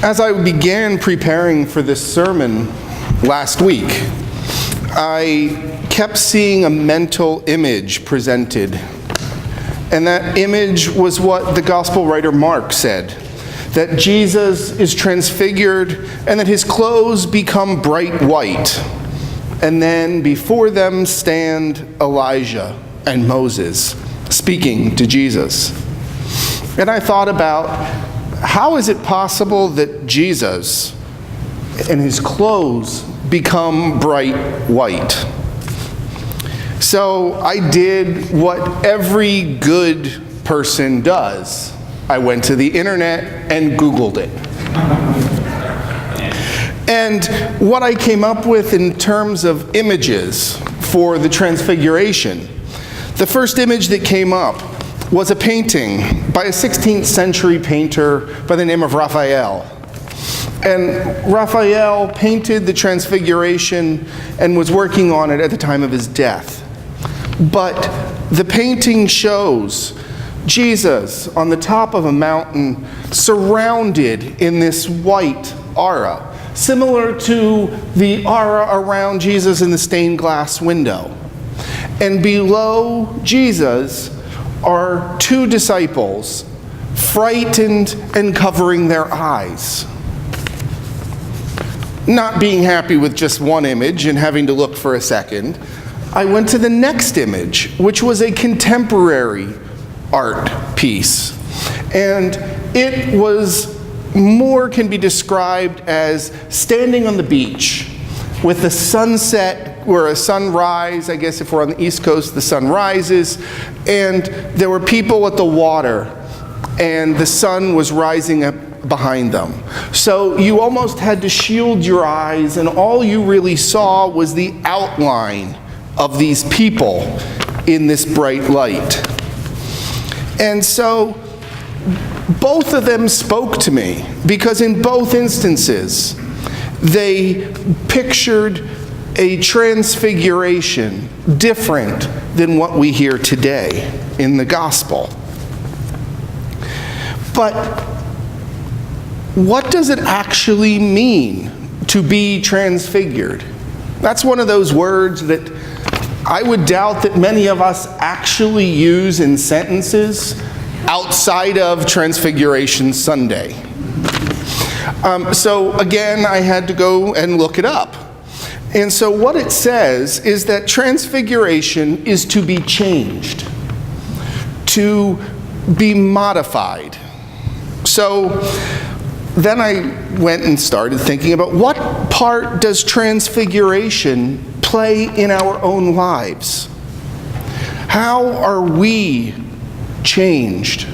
As I began preparing for this sermon last week, I kept seeing a mental image presented. And that image was what the gospel writer Mark said, that Jesus is transfigured and that his clothes become bright white. And then before them stand Elijah and Moses speaking to Jesus. And I thought about, how is it possible that Jesus and his clothes become bright white? So I did what every good person does. I went to the internet and Googled it. And what I came up with in terms of images for the Transfiguration, the first image that came up was a painting by a 16th century painter by the name of Raphael. And Raphael painted the Transfiguration and was working on it at the time of his death. But the painting shows Jesus on the top of a mountain surrounded in this white aura, similar to the aura around Jesus in the stained glass window. And below Jesus are two disciples, frightened and covering their eyes. Not being happy with just one image and having to look for a second, I went to the next image, which was a contemporary art piece. And it was more can be described as standing on the beach with the sunset, or a sunrise. I guess if we're on the East Coast, the sun rises, and there were people at the water, and the sun was rising up behind them. So you almost had to shield your eyes, and all you really saw was the outline of these people in this bright light. And so both of them spoke to me, because in both instances, they pictured a transfiguration different than what we hear today in the gospel. But what does it actually mean to be transfigured? That's one of those words that I would doubt that many of us actually use in sentences outside of Transfiguration Sunday. So again, I had to go and look it up. And so what it says is that transfiguration is to be changed, to be modified. So then I went and started thinking about, what part does transfiguration play in our own lives? How are we changed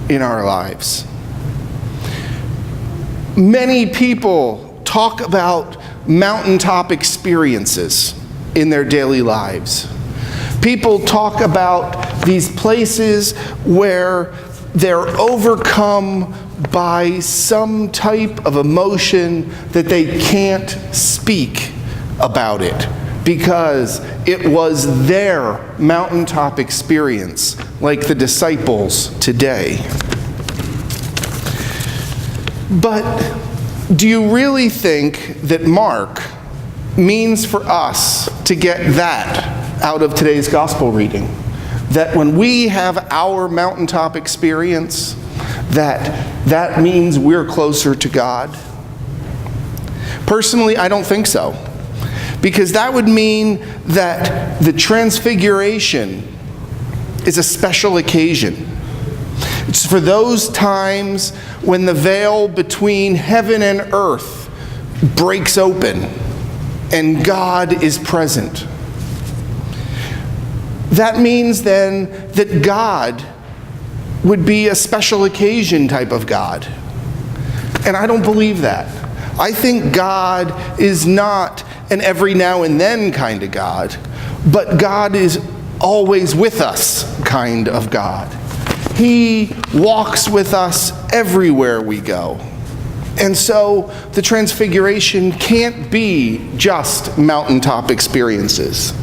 in our lives? Many people talk about mountaintop experiences in their daily lives. People talk about these places where they're overcome by some type of emotion that they can't speak about it because it was their mountaintop experience, like the disciples today. But do you really think that Mark means for us to get that out of today's gospel reading? That when we have our mountaintop experience, that means we're closer to God? Personally, I don't think so. Because that would mean that the Transfiguration is a special occasion. It's for those times when the veil between heaven and earth breaks open and God is present. That means then that God would be a special occasion type of God. And I don't believe that. I think God is not an every now and then kind of God, but God is always with us kind of God. He walks with us everywhere we go. And so the Transfiguration can't be just mountaintop experiences.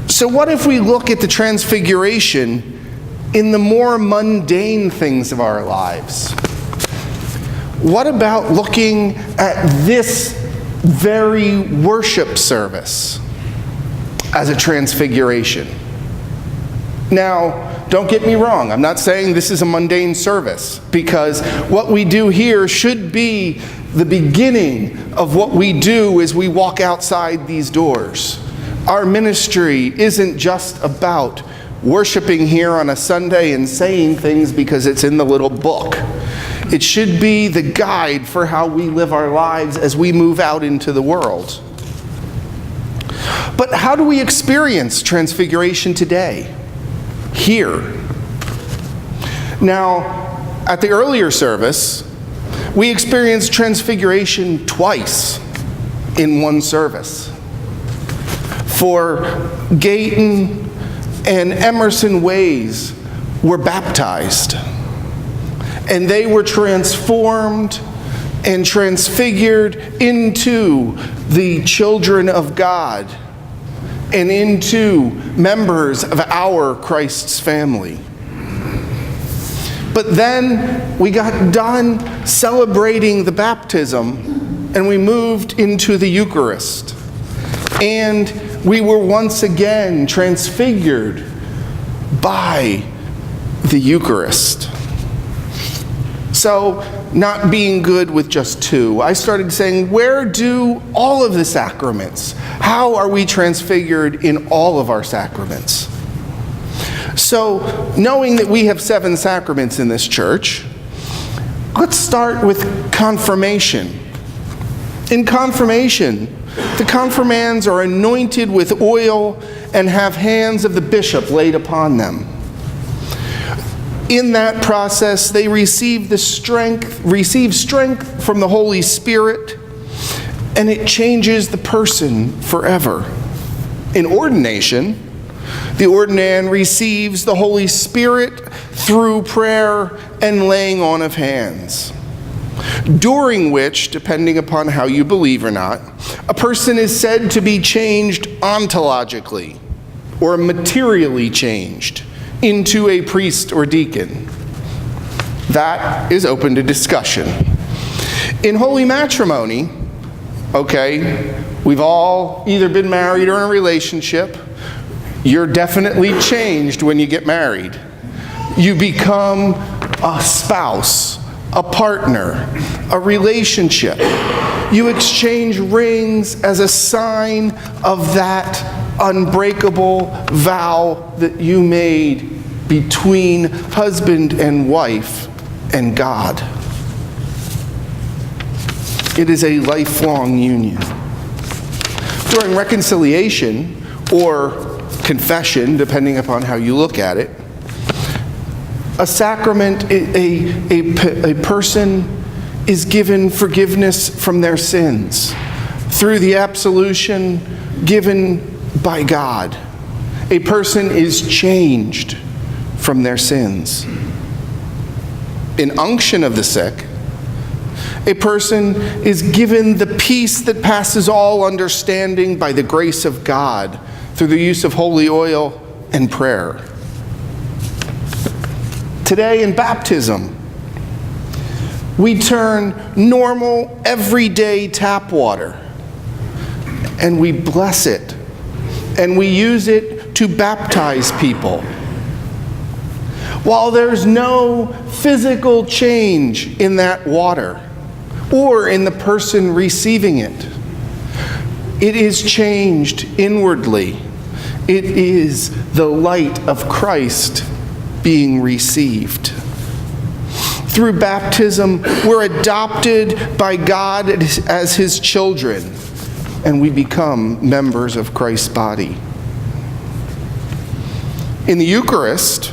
So what if we look at the Transfiguration in the more mundane things of our lives? What about looking at this very worship service as a transfiguration? Now, don't get me wrong, I'm not saying this is a mundane service, because what we do here should be the beginning of what we do as we walk outside these doors. Our ministry isn't just about worshiping here on a Sunday and saying things because it's in the little book. It should be the guide for how we live our lives as we move out into the world. But how do we experience transfiguration today? Here. Now, at the earlier service, we experienced transfiguration twice in one service. For Gayton and Emerson Ways were baptized, and they were transformed and transfigured into the children of God and into members of our Christ's family. But then we got done celebrating the baptism and we moved into the Eucharist. And we were once again transfigured by the Eucharist. So, not being good with just two, I started saying, where do all of the sacraments? How are we transfigured in all of our sacraments? So, knowing that we have 7 sacraments in this church, let's start with confirmation. In confirmation, the confirmands are anointed with oil and have hands of the bishop laid upon them. In that process, they receive strength from the Holy Spirit, and it changes the person forever. In ordination, the ordinand receives the Holy Spirit through prayer and laying on of hands, during which, depending upon how you believe or not, a person is said to be changed ontologically or materially changed into a priest or deacon. That is open to discussion. In holy matrimony, we've all either been married or in a relationship. You're definitely changed when you get married. You become a spouse, a partner, a relationship. You exchange rings as a sign of that unbreakable vow that you made between husband and wife and God. It is a lifelong union. During reconciliation or confession, depending upon how you look at it, a sacrament, a person is given forgiveness from their sins through the absolution given by God. A person is changed from their sins. In unction of the sick, a person is given the peace that passes all understanding by the grace of God through the use of holy oil and prayer. Today in baptism, we turn normal, everyday tap water and we bless it. And we use it to baptize people. While there's no physical change in that water or in the person receiving it, it is changed inwardly. It is the light of Christ being received. Through baptism, we're adopted by God as His children, and we become members of Christ's body. In the Eucharist,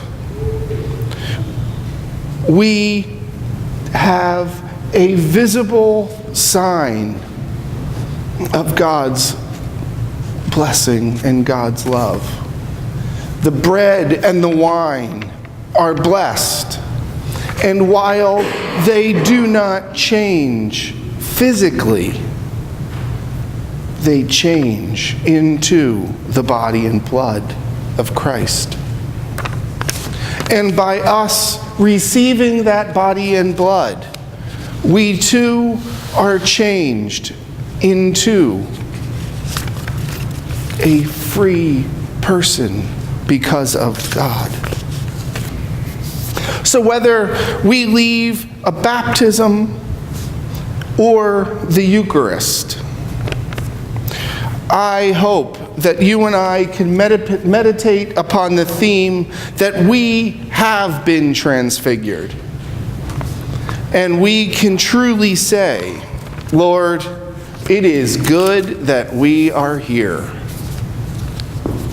we have a visible sign of God's blessing and God's love. The bread and the wine are blessed, and while they do not change physically, they change into the body and blood of Christ. And by us receiving that body and blood, we too are changed into a free person because of God. So whether we leave a baptism or the Eucharist, I hope that you and I can meditate upon the theme that we have been transfigured. And we can truly say, Lord, it is good that we are here.